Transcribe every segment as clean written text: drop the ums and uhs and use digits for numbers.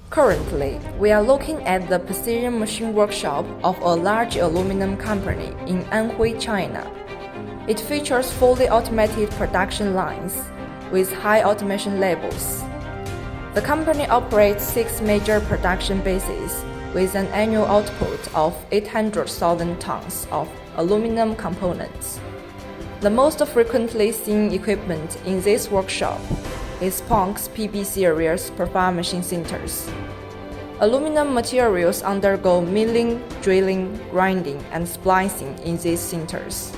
Currently, we are looking at the precision machine workshop of a large aluminum company in Anhui, China. It features fully automated production lines with high automation levels. The company operates 6 major production bases with an annual output of 800,000 tons of aluminum components. The most frequently seen equipment in this workshop is PONC's PB series profile machine sinters. Aluminum materials undergo milling, drilling, grinding, and splicing in these sinters,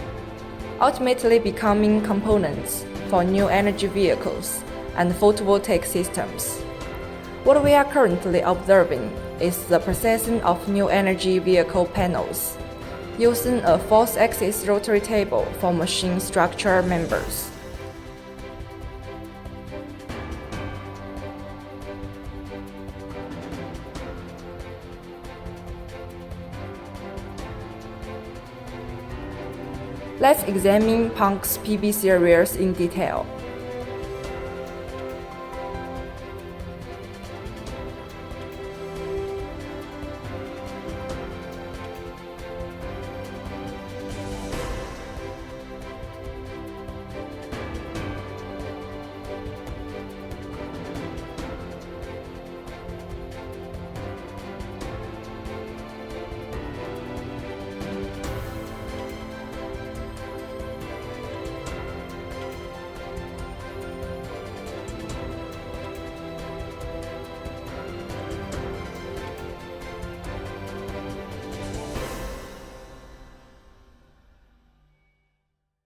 ultimately becoming components for new energy vehicles and photovoltaic systems. What we are currently observing is the processing of new energy vehicle panels, using a 4-axis rotary table for machine structure members. Let's examine PONC's PB series in detail.